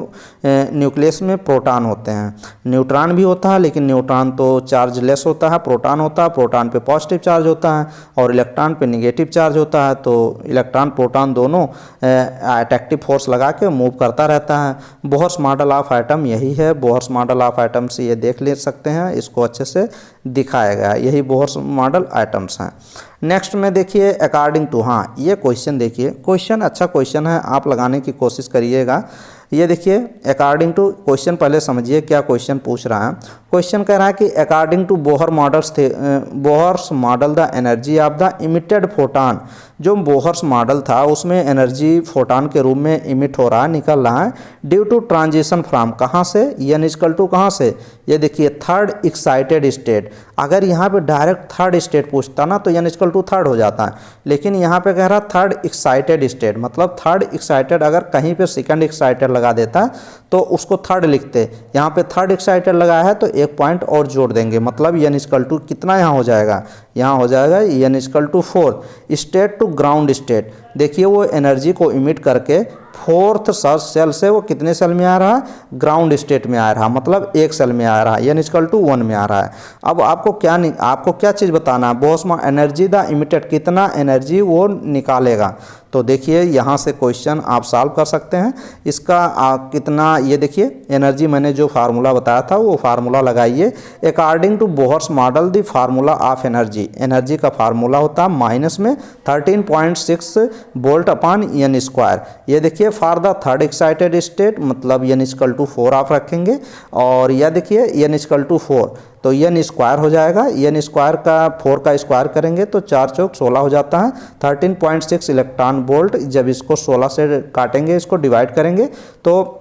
Speaker 1: न्यूक्लियस में प्रोटॉन होते हैं। न्यूट्रॉन भी होता है, लेकिन न्यूट्रॉन तो चार्ज लेस होता है। प्रोटॉन होता है, प्रोटॉन पे पॉजिटिव चार्ज होता है, और इलेक्ट्रॉन पे निगेटिव चार्ज होता है। तो इलेक्ट्रॉन प्रोटॉन दोनों अट्रैक्टिव फोर्स लगा के मूव करता रहता है। बोहर्स मॉडल ऑफ एटम यही है। बोहर्स मॉडल ऑफ एटम से ये देख ले सकते हैं, इसको अच्छे से दिखाया गया है। यही बोहर्स मॉडल एटम्स हैं। नेक्स्ट में देखिए अकॉर्डिंग टू, हाँ ये क्वेश्चन देखिए, क्वेश्चन अच्छा क्वेश्चन है, आप लगाने की कोशिश करिएगा। ये देखिए अकॉर्डिंग टू, क्वेश्चन पहले समझिए क्या क्वेश्चन पूछ रहा है। क्वेश्चन कह रहा है कि अकॉर्डिंग टू बोहर मॉडल्स थे, Bohr's model the energy of the emitted photon. जो बोहर्स मॉडल था उसमें एनर्जी फोटॉन के रूप में इमिट हो रहा है, निकल रहा है, ड्यू टू ट्रांजिशन फ्रॉम, कहाँ से? N इक्वल टू कहाँ से? ये देखिए थर्ड एक्साइटेड स्टेट। अगर यहाँ पे डायरेक्ट थर्ड स्टेट पूछता ना तो N इक्वल टू थर्ड हो जाता है, लेकिन यहाँ पे कह रहा थर्ड एक्साइटेड स्टेट, मतलब थर्ड एक्साइटेड। अगर कहीं पे सेकंड एक्साइटेड लगा देता तो उसको थर्ड लिखते। यहाँ पे थर्ड एक्साइटेड लगाया है तो एक पॉइंट और जोड़ देंगे, मतलब N इक्वल टू कितना यहाँ हो जाएगा? यहाँ हो जाएगा N equal to 4। State to ground state, देखिए वो एनर्जी को इमिट करके फोर्थ सेल से वो कितने सेल में आ रहा है, ग्राउंड स्टेट में आ रहा है, मतलब एक सेल में आ रहा है, यानी इक्वल टू 1 में आ रहा है। अब आपको क्या चीज़ बताना है, बोस्मा एनर्जी द इमिटेड, कितना एनर्जी वो निकालेगा। तो देखिए यहाँ से क्वेश्चन आप सॉल्व कर सकते हैं। इसका कितना, ये देखिए एनर्जी मैंने जो फार्मूला बताया था वो फार्मूला लगाइए। According to Bohr's model the formula of energy, energy का फार्मूला होता है माइनस में 13.6 वोल्ट अपॉन एन स्क्वायर। ये देखिए for the third excited state, मतलब एन इक्वल टू 4 आप रखेंगे, और यह देखिए एन इक्वल टू 4, तो एन स्क्वायर हो जाएगा। एन स्क्वायर का 4 का स्क्वायर करेंगे तो 4 चौक 16 हो जाता है। 13.6 इलेक्ट्रॉन वोल्ट, जब इसको 16 से काटेंगे, इसको डिवाइड करेंगे तो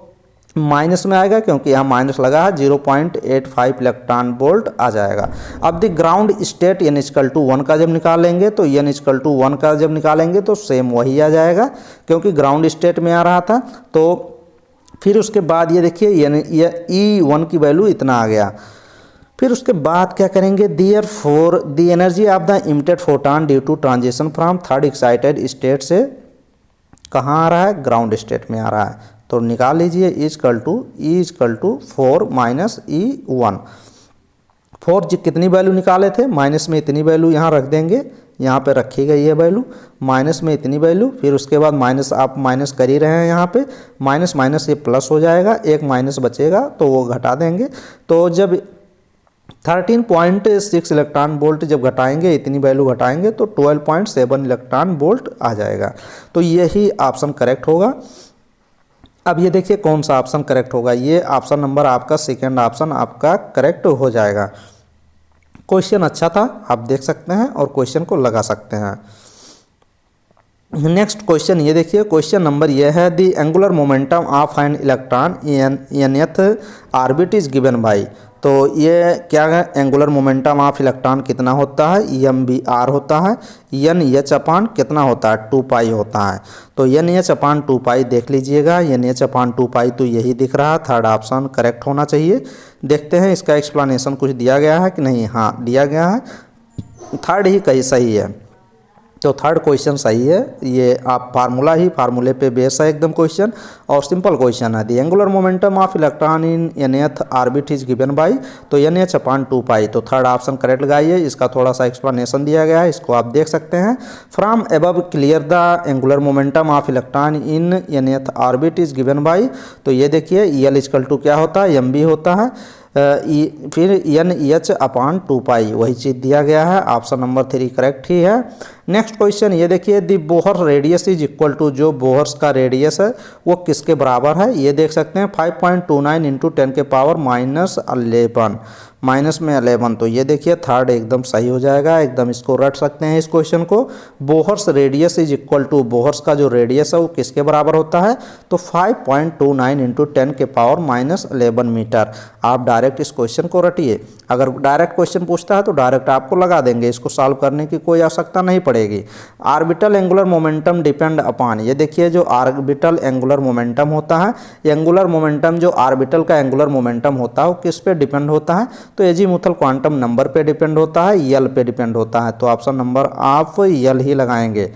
Speaker 1: माइनस में आएगा, क्योंकि यहाँ माइनस लगा है, 0.85 इलेक्ट्रॉन वोल्ट आ जाएगा। अब the ground state n equal to 1 का जब निकालेंगे तो एन इक्वल टू 1 का जब निकालेंगे तो सेम वही आ जाएगा, क्योंकि ग्राउंड स्टेट में आ रहा था। तो फिर उसके बाद ये देखिए E1 की वैल्यू इतना आ गया। फिर उसके बाद क्या करेंगे, therefore the energy of the emitted photon due to transition from third excited state से कहाँ आ रहा है, ग्राउंड स्टेट में आ रहा है। तो निकाल लीजिए E equal to 4 minus E1। 4 कितनी वैल्यू निकाले थे, माइनस में इतनी वैल्यू यहाँ रख देंगे, यहाँ पे रखी गई है वैल्यू, माइनस में इतनी वैल्यू। फिर उसके बाद माइनस, आप माइनस कर ही रहे हैं, यहाँ पे माइनस माइनस ये प्लस हो जाएगा, एक माइनस बचेगा तो वो घटा देंगे। तो जब 13.6 इलेक्ट्रॉन वोल्ट जब घटाएंगे, इतनी वैल्यू घटाएंगे तो 12.7 इलेक्ट्रॉन वोल्ट आ जाएगा। तो यही ऑप्शन करेक्ट होगा। अब ये देखिए कौन सा ऑप्शन करेक्ट होगा, ये ऑप्शन नंबर आपका सेकंड ऑप्शन आपका करेक्ट हो जाएगा। क्वेश्चन अच्छा था, आप देख सकते हैं और क्वेश्चन को लगा सकते हैं। नेक्स्ट क्वेश्चन ये देखिए, क्वेश्चन नंबर ये है, the angular momentum of an electron in एथ ऑर्बिट इज गिवन बाय। तो ये क्या है, एंगुलर मोमेंटम ऑफ इलेक्ट्रॉन कितना होता है, mvr होता है। एन एच अपान कितना होता है, 2 पाई होता है। तो एन एच अपान 2 पाई देख लीजिएगा, एन एच अपान 2 पाई तो यही दिख रहा है, थर्ड ऑप्शन करेक्ट होना चाहिए। देखते हैं इसका एक्सप्लेनेशन कुछ दिया गया है कि नहीं, हाँ दिया गया है, थर्ड ही कहीं सही है। तो थर्ड क्वेश्चन सही है, ये आप फार्मूले पे बेस है एकदम क्वेश्चन, और सिंपल क्वेश्चन है। The angular momentum of electron in nth orbit is given bye, तो nh अपान 2 पाई, तो थर्ड ऑप्शन करेक्ट लगाइए। इसका थोड़ा सा एक्सप्लेनेशन दिया गया है, इसको आप देख सकते हैं। From above clear the angular momentum of electron in nth orbit is given bye, तो ये देखिए L इक्वल टू क्या होता है, mb होता है, फिर एन एच अपान 2 पाई, वही चीज़ दिया गया है। ऑप्शन नंबर 3 करेक्ट ही है। नेक्स्ट क्वेश्चन ये देखिए, the Bohr radius is equal to, जो बोहर्स का रेडियस है वो किसके बराबर है, ये देख सकते हैं 5.29 इंटू 10 के पावर -11, माइनस में 11। तो ये देखिए थर्ड एकदम सही हो जाएगा, एकदम इसको रट सकते हैं इस क्वेश्चन को। Bohr's radius is equal to, Bohr's का जो रेडियस है वो किसके बराबर होता है, तो 5.29 इंटू 10 के पावर -11 मीटर। आप डायरेक्ट इस क्वेश्चन को रटिए, अगर डायरेक्ट क्वेश्चन पूछता है तो डायरेक्ट आपको लगा देंगे, इसको सॉल्व करने की कोई आवश्यकता नहीं पड़ेगी। Orbital angular momentum depend upon, ये देखिए जो आर्बिटल एंगुलर मोमेंटम होता है, एंगुलर मोमेंटम जो आर्बिटल का एंगुलर मोमेंटम होता है वो किस पे डिपेंड होता है, तो एजीमुथल क्वांटम नंबर पे डिपेंड होता है, यल पे डिपेंड होता है। तो ऑप्शन नंबर आप यल ही लगाएंगे,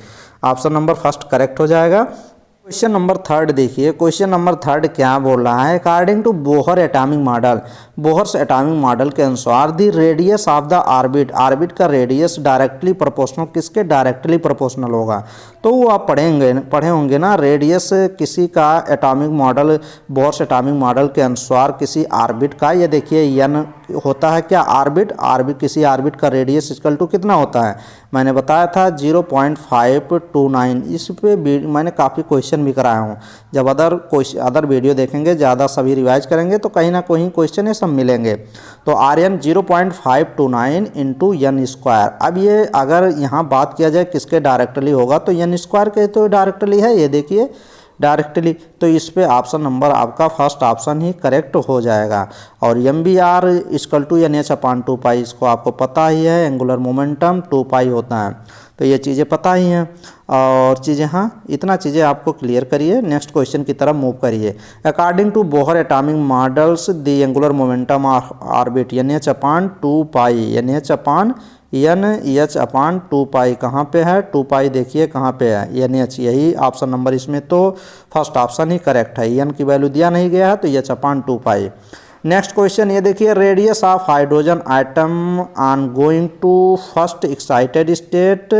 Speaker 1: ऑप्शन नंबर फर्स्ट करेक्ट हो जाएगा। क्वेश्चन नंबर थर्ड देखिए, क्वेश्चन नंबर थर्ड क्या बोल रहा है, according to Bohr atomic model, Bohr's atomic model के अनुसार the radius of the orbit, orbit का रेडियस डायरेक्टली प्रोपोर्शनल किसके, डायरेक्टली प्रोपोर्शनल होगा। तो वो आप पढ़े होंगे ना, रेडियस किसी का atomic model, Bohr's atomic model के अनुसार किसी ऑर्बिट का, ये देखिए एन होता है क्या, ऑर्बिट, किसी ऑर्बिट का रेडियस इक्वल टू कितना होता है, मैंने बताया था 0.529। इस पे मैंने काफ़ी क्वेश्चन भी कराया हूँ, जब अदर वीडियो देखेंगे, ज़्यादा सभी रिवाइज करेंगे तो कहीं ना कहीं क्वेश्चन ये सब मिलेंगे। तो Rn 0.529 इंटू एन स्क्वायर। अब ये अगर यहाँ बात किया जाए किसके डायरेक्टली होगा, तो एन स्क्वायर के तो डायरेक्टली है, ये देखिए डायरेक्टली, तो इस पे ऑप्शन नंबर आपका फर्स्ट ऑप्शन ही करेक्ट हो जाएगा। और mvr equal to nh upon 2 पाई, इसको आपको पता ही है, एंगुलर मोमेंटम 2 पाई होता है, तो ये चीज़ें पता ही हैं। और चीज़ें, हाँ इतना चीज़ें आपको क्लियर करिए, नेक्स्ट क्वेश्चन की तरफ मूव करिए। According to Bohr atomic models the angular momentum of orbit nh upon 2 pi, nh upon n h upon 2 pi कहाँ पे है, 2 पाई देखिए कहाँ पे है, एन एच, यही ऑप्शन नंबर इसमें तो फर्स्ट ऑप्शन ही करेक्ट है। एन की वैल्यू दिया नहीं गया है तो h upon 2 pi. Next question ये देखिए, radius of hydrogen atom on going to first excited state.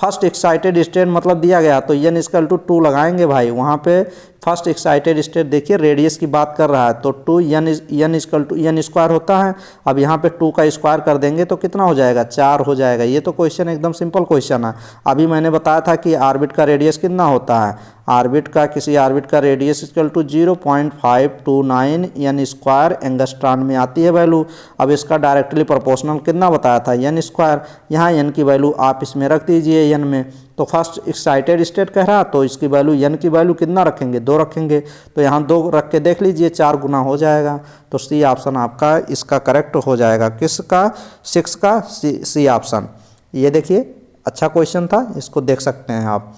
Speaker 1: First excited state मतलब दिया गया तो एन इक्वल टू 2 लगाएंगे भाई, वहाँ पे फर्स्ट एक्साइटेड स्टेट देखिए रेडियस की बात कर रहा है तो 2 n equal to n square होता है। अब यहाँ पे 2 का स्क्वायर कर देंगे तो कितना हो जाएगा, 4 हो जाएगा। ये तो क्वेश्चन एकदम सिंपल क्वेश्चन है। अभी मैंने बताया था कि ऑर्बिट का रेडियस कितना होता है, ऑर्बिट का किसी ऑर्बिट का radius equal to 0.529 n square angstrom में आती है वैल्यू। अब इसका डायरेक्टली प्रोपोर्शनल कितना बताया था, एन स्क्वायर। यहाँ एन की वैल्यू आप इसमें रख दीजिए एन में, तो फर्स्ट एक्साइटेड स्टेट कह रहा तो इसकी वैल्यू एन की वैल्यू कितना रखेंगे, 2 रखेंगे, तो यहाँ 2 रख के देख लीजिए 4 गुना हो जाएगा। तो सी ऑप्शन आपका इसका करेक्ट हो जाएगा। किसका, 6 का सी ऑप्शन। ये देखिए अच्छा क्वेश्चन था, इसको देख सकते हैं आप।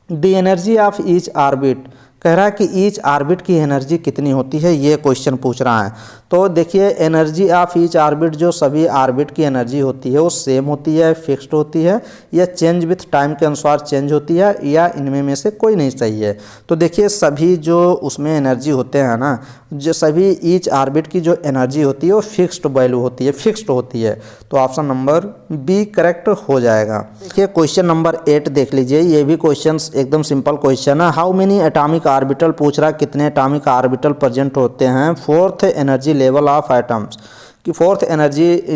Speaker 1: The energy of each orbit, कह रहा है कि ईच ऑर्बिट की एनर्जी कितनी होती है, ये क्वेश्चन पूछ रहा है। तो देखिए एनर्जी ऑफ ईच ऑर्बिट, जो सभी ऑर्बिट की एनर्जी होती है वो सेम होती है, फिक्स्ड होती है, या चेंज विथ टाइम के अनुसार चेंज होती है, या इनमें में से कोई नहीं सही है। तो देखिए सभी जो उसमें एनर्जी होते हैं ना, जो सभी ईच ऑर्बिट की जो एनर्जी होती है वो फिक्स्ड वैल्यू होती है, फिक्स्ड होती है। तो ऑप्शन नंबर बी करेक्ट हो जाएगा। देखिए क्वेश्चन नंबर 8 देख लीजिए, ये भी क्वेश्चन एकदम सिंपल क्वेश्चन है। हाउ मेनी एटॉमिक ऑर्बिटल पूछ रहा है, कितने एटॉमिक ऑर्बिटल प्रेजेंट होते हैं fourth energy level of atoms कि fourth energy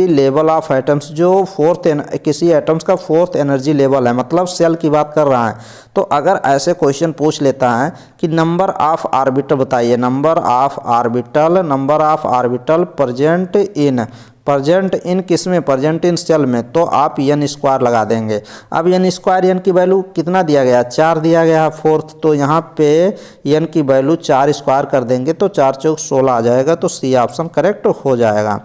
Speaker 1: level of atoms, जो किसी एटम्स का फोर्थ एनर्जी लेवल है, मतलब सेल की बात कर रहा है। तो अगर ऐसे क्वेश्चन पूछ लेता है कि नंबर ऑफ ऑर्बिटल बताइए, number of orbital present in किस में, प्रेजेंट इन सेल में, तो आप एन स्क्वायर लगा देंगे। अब एन स्क्वायर, एन की वैल्यू कितना दिया गया, 4 दिया गया फोर्थ, तो यहाँ पे एन की वैल्यू 4 स्क्वायर कर देंगे तो 4 चौक 16 आ जाएगा। तो सी ऑप्शन करेक्ट हो जाएगा।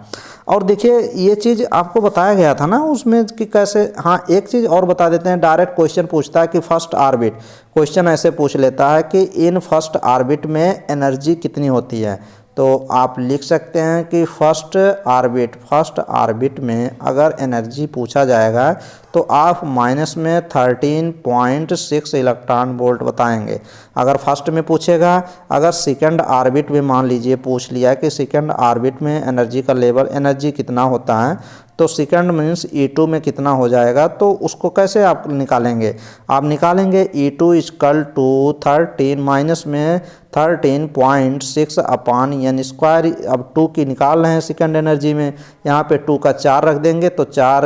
Speaker 1: और देखिए ये चीज़ आपको बताया गया था ना उसमें कि कैसे, हाँ एक चीज़ और बता देते हैं। डायरेक्ट क्वेश्चन पूछता है कि फर्स्ट ऑर्बिट, क्वेश्चन ऐसे पूछ लेता है कि इन फर्स्ट ऑर्बिट में एनर्जी कितनी होती है, तो आप लिख सकते हैं कि फर्स्ट ऑर्बिट में अगर एनर्जी पूछा जाएगा तो आप माइनस में 13.6 इलेक्ट्रॉन वोल्ट बताएंगे अगर फर्स्ट में पूछेगा। अगर सेकंड ऑर्बिट में मान लीजिए पूछ लिया कि सेकंड ऑर्बिट में एनर्जी का लेवल, एनर्जी कितना होता है, तो सेकंड मीन्स E2 में कितना हो जाएगा, तो उसको कैसे आप निकालेंगे, आप निकालेंगे E2 इक्वल टू 13 माइनस में 13.6 अपान एन स्क्वायर। अब 2 की निकाल रहे हैं सेकंड एनर्जी में, यहाँ पे 2 का 4 रख देंगे तो 4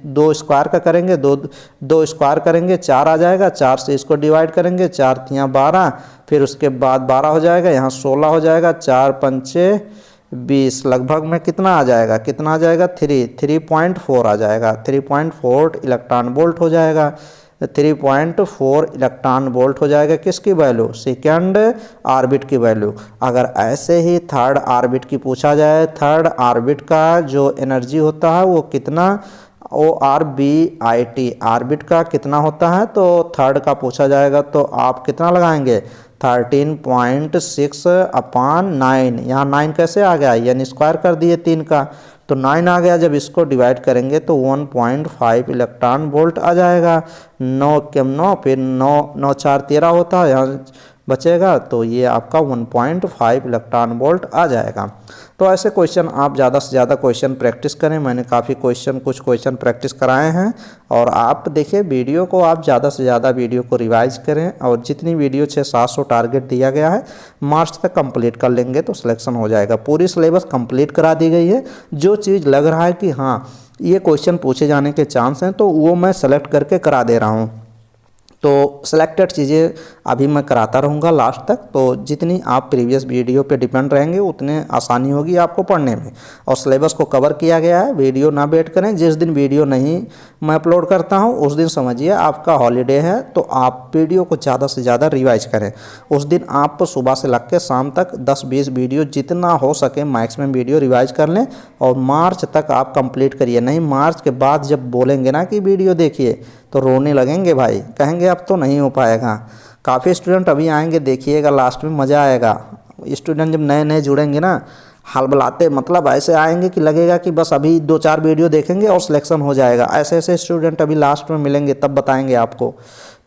Speaker 1: 2 स्क्वायर का करेंगे, 2 स्क्वायर करेंगे 4 आ जाएगा, 4 से इसको डिवाइड करेंगे, 4 तियाँ 12, फिर उसके बाद 12 हो जाएगा, यहाँ 16 हो जाएगा, 4 पंचे 20, लगभग में कितना आ जाएगा, 3.4 आ जाएगा, 3.4 इलेक्ट्रॉन वोल्ट हो जाएगा, 3.4 इलेक्ट्रॉन वोल्ट हो जाएगा। किसकी वैल्यू, सेकंड ऑर्बिट की वैल्यू। अगर ऐसे ही थर्ड ऑर्बिट की पूछा जाए, थर्ड ऑर्बिट का जो एनर्जी होता है वो कितना, ORBIT ऑर्बिट का कितना होता है, तो थर्ड का पूछा जाएगा तो आप कितना लगाएंगे, 13.6 अपान 9, यहाँ 9 कैसे आ गया, यानी स्क्वायर कर दिए 3 का तो 9 आ गया। जब इसको डिवाइड करेंगे तो 1.5 इलेक्ट्रॉन वोल्ट आ जाएगा। 9 के 9 फिर 9 4 13 होता है, यहाँ बचेगा, तो ये आपका 1.5 इलेक्ट्रॉन वोल्ट आ जाएगा। तो ऐसे क्वेश्चन आप ज़्यादा से ज़्यादा क्वेश्चन प्रैक्टिस करें। मैंने काफ़ी कुछ क्वेश्चन प्रैक्टिस कराए हैं, और आप देखिए वीडियो को आप ज़्यादा से ज़्यादा वीडियो को रिवाइज करें, और जितनी वीडियो 600-700 टारगेट दिया गया है मार्च तक कंप्लीट कर लेंगे तो सिलेक्शन हो जाएगा। पूरी सिलेबस कंप्लीट करा दी गई है। जो चीज़ लग रहा है कि हाँ ये क्वेश्चन पूछे जाने के चांस हैं तो वो मैं सेलेक्ट करके करा दे रहा हूँ। तो सिलेक्टेड चीज़ें अभी मैं कराता रहूँगा लास्ट तक। तो जितनी आप प्रीवियस वीडियो पे डिपेंड रहेंगे उतने आसानी होगी आपको पढ़ने में, और सिलेबस को कवर किया गया है। वीडियो ना वेट करें, जिस दिन वीडियो नहीं मैं अपलोड करता हूँ उस दिन समझिए आपका हॉलीडे है, तो आप वीडियो को ज़्यादा से ज़्यादा रिवाइज करें। उस दिन आप सुबह से लग के शाम तक 10-20 वीडियो जितना हो सके मैक्सिमम वीडियो रिवाइज कर लें, और मार्च तक आप कंप्लीट करिए। नहीं मार्च के बाद जब बोलेंगे ना कि वीडियो देखिए तो रोने लगेंगे भाई, कहेंगे अब तो नहीं हो पाएगा। काफ़ी स्टूडेंट अभी आएंगे, देखिएगा लास्ट में मज़ा आएगा। स्टूडेंट जब नए नए जुड़ेंगे ना हलबलाते, मतलब ऐसे आएंगे कि लगेगा कि बस अभी 2-4 वीडियो देखेंगे और सिलेक्शन हो जाएगा। ऐसे ऐसे स्टूडेंट अभी लास्ट में मिलेंगे, तब बताएंगे आपको।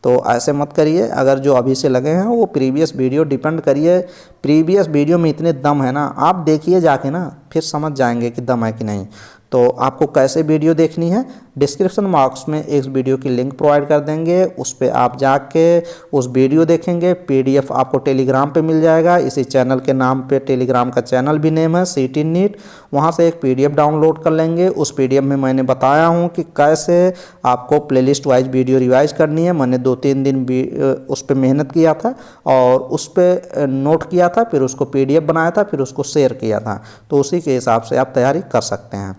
Speaker 1: तो ऐसे मत करिए। अगर जो अभी से लगे हैं वो प्रीवियस वीडियो डिपेंड करिए, प्रीवियस वीडियो में इतने दम है ना, आप देखिए जाके ना, फिर समझ जाएंगे कि दम है कि नहीं। तो आपको कैसे वीडियो देखनी है, डिस्क्रिप्शन बॉक्स में एक वीडियो की लिंक प्रोवाइड कर देंगे, उस पर आप जाके उस वीडियो देखेंगे। पीडीएफ आपको टेलीग्राम पे मिल जाएगा, इसी चैनल के नाम पे टेलीग्राम का चैनल भी नेम है सीटी नीट। वहाँ से एक पीडीएफ डाउनलोड कर लेंगे। उस पीडीएफ में मैंने बताया हूँ कि कैसे आपको प्लेलिस्ट वाइज वीडियो रिवाइज करनी है। मैंने 2-3 दिन भी उस पर मेहनत किया था और उस पर नोट किया था, फिर उसको पीडीएफ बनाया था, फिर उसको शेयर किया था। तो उसी के हिसाब से आप तैयारी कर सकते हैं।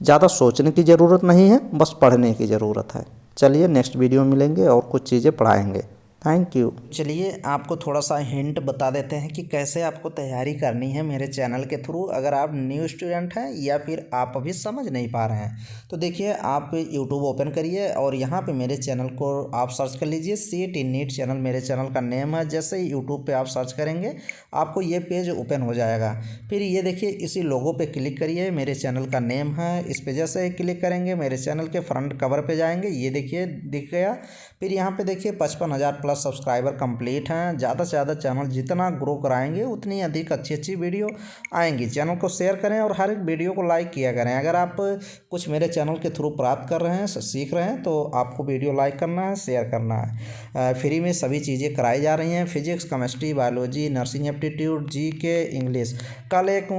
Speaker 1: ज़्यादा सोचने की ज़रूरत नहीं है, बस पढ़ने की ज़रूरत है। चलिए नेक्स्ट वीडियो में मिलेंगे और कुछ चीज़ें पढ़ाएंगे। Thank you. चलिए आपको थोड़ा सा हिंट बता देते हैं कि कैसे आपको तैयारी करनी है मेरे चैनल के थ्रू। अगर आप न्यू स्टूडेंट हैं या फिर आप अभी समझ नहीं पा रहे हैं, तो देखिए आप यूट्यूब ओपन करिए और यहाँ पे मेरे चैनल को आप सर्च कर लीजिए। सीटी नीट चैनल मेरे चैनल का नेम है। जैसे ही यूट्यूब पे आप सर्च करेंगे आपको ये पेज ओपन हो जाएगा। फिर ये देखिए इसी लोगो पे क्लिक करिए, मेरे चैनल का नेम है। इस पे जैसे ही क्लिक करेंगे मेरे चैनल के फ्रंट कवर पे जाएंगे, ये देखिए दिख गया। फिर यहाँ पे देखिए 55,000 प्लस सब्सक्राइबर कंप्लीट हैं। ज़्यादा से ज़्यादा चैनल जितना ग्रो कराएंगे उतनी अधिक अच्छी अच्छी वीडियो आएंगी। चैनल को शेयर करें और हर एक वीडियो को लाइक किया करें। अगर आप कुछ मेरे चैनल के थ्रू प्राप्त कर रहे हैं, सीख रहे हैं, तो आपको वीडियो लाइक करना है, शेयर करना है। फ्री में सभी चीज़ें कराई जा रही हैं, physics, chemistry, biology, nursing aptitude, GK, English. कल एक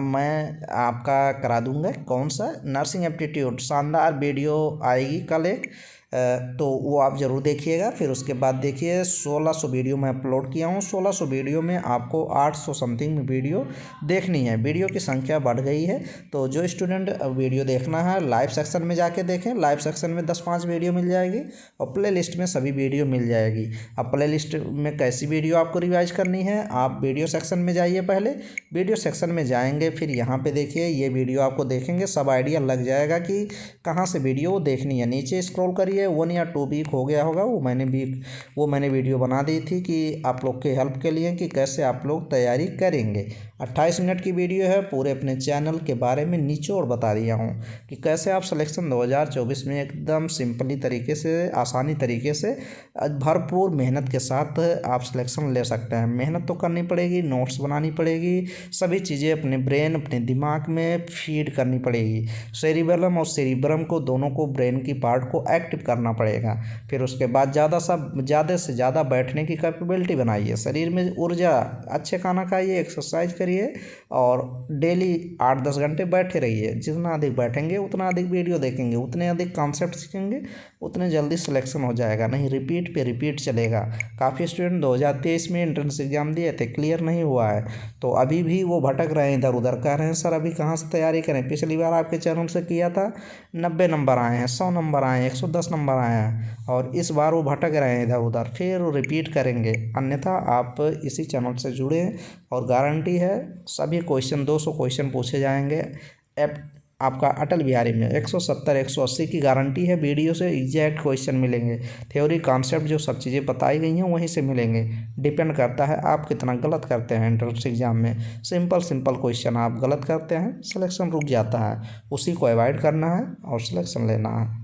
Speaker 1: मैं आपका करा दूंगा, कौन सा, नर्सिंग एप्टीट्यूड, शानदार वीडियो आएगी कल एक, तो वो आप ज़रूर देखिएगा। फिर उसके बाद देखिए 1600 वीडियो मैं अपलोड किया हूँ। 1600 वीडियो में आपको 800 समथिंग वीडियो देखनी है। वीडियो की संख्या बढ़ गई है, तो जो स्टूडेंट वीडियो देखना है लाइव सेक्शन में जाके देखें। लाइव सेक्शन में 10-5 वीडियो मिल जाएगी और प्ले लिस्ट में सभी वीडियो मिल जाएगी। अब प्ले लिस्ट में कैसी वीडियो आपको रिवाइज करनी है, आप वीडियो सेक्शन में जाइए। पहले वीडियो सेक्शन में जाएंगे, फिर यहाँ पे देखिए ये वीडियो आपको देखेंगे, सब आइडिया लग जाएगा कि कहाँ से वीडियो देखनी है। नीचे स्क्रॉल करिए, 1 या 2 वीक हो गया होगा, वो मैंने वीडियो बना दी थी कि आप लोग के हेल्प के लिए कि कैसे आप लोग तैयारी करेंगे। 28 मिनट की वीडियो है, पूरे अपने चैनल के बारे में निचोड़ बता दिया हूँ कि कैसे आप सिलेक्शन 2024 में एकदम सिंपली तरीके से, आसानी तरीके से, भरपूर मेहनत के साथ आप सिलेक्शन ले सकते हैं। मेहनत तो करनी पड़ेगी, नोट्स बनानी पड़ेगी, सभी चीज़ें अपने ब्रेन, अपने दिमाग में फीड करनी पड़ेगी। सेरिबेलम और सेरिब्रम को, दोनों को, ब्रेन की पार्ट को एक्टिव करना पड़ेगा। फिर उसके बाद ज़्यादा से ज़्यादा बैठने की कैपेबिलिटी बनाइए, शरीर में ऊर्जा, अच्छे खाना खाइए, एक्सरसाइज करिए और डेली 8-10 घंटे बैठे रहिए। जितना अधिक बैठेंगे उतना अधिक वीडियो देखेंगे, उतने अधिक कॉन्सेप्ट सीखेंगे, उतने जल्दी सिलेक्शन हो जाएगा। नहीं रिपीट पे रिपीट चलेगा। काफ़ी स्टूडेंट 2023 में एंट्रेंस एग्जाम दिए थे, क्लियर नहीं हुआ है, तो अभी भी वो भटक रहे हैं, इधर उधर कह रहे हैं सर अभी कहाँ से तैयारी करें। पिछली बार आपके चैनल से किया था, 90 नंबर आए हैं, 100 नंबर आए हैं, 110 नंबर आए हैं, और इस बार वो भटक रहे हैं इधर उधर, फिर रिपीट करेंगे। अन्यथा आप इसी चैनल से जुड़े और गारंटी है सभी क्वेश्चन, 200 क्वेश्चन पूछे जाएंगे। आपका अटल बिहारी में 170-180 की गारंटी है, वीडियो से एग्जैक्ट क्वेश्चन मिलेंगे। थ्योरी कॉन्सेप्ट जो सब चीज़ें बताई गई हैं वहीं से मिलेंगे। डिपेंड करता है आप कितना गलत करते हैं एंट्रेंस एग्जाम में। सिंपल क्वेश्चन आप गलत करते हैं, सिलेक्शन रुक जाता है। उसी को अवॉइड करना है और सिलेक्शन लेना है।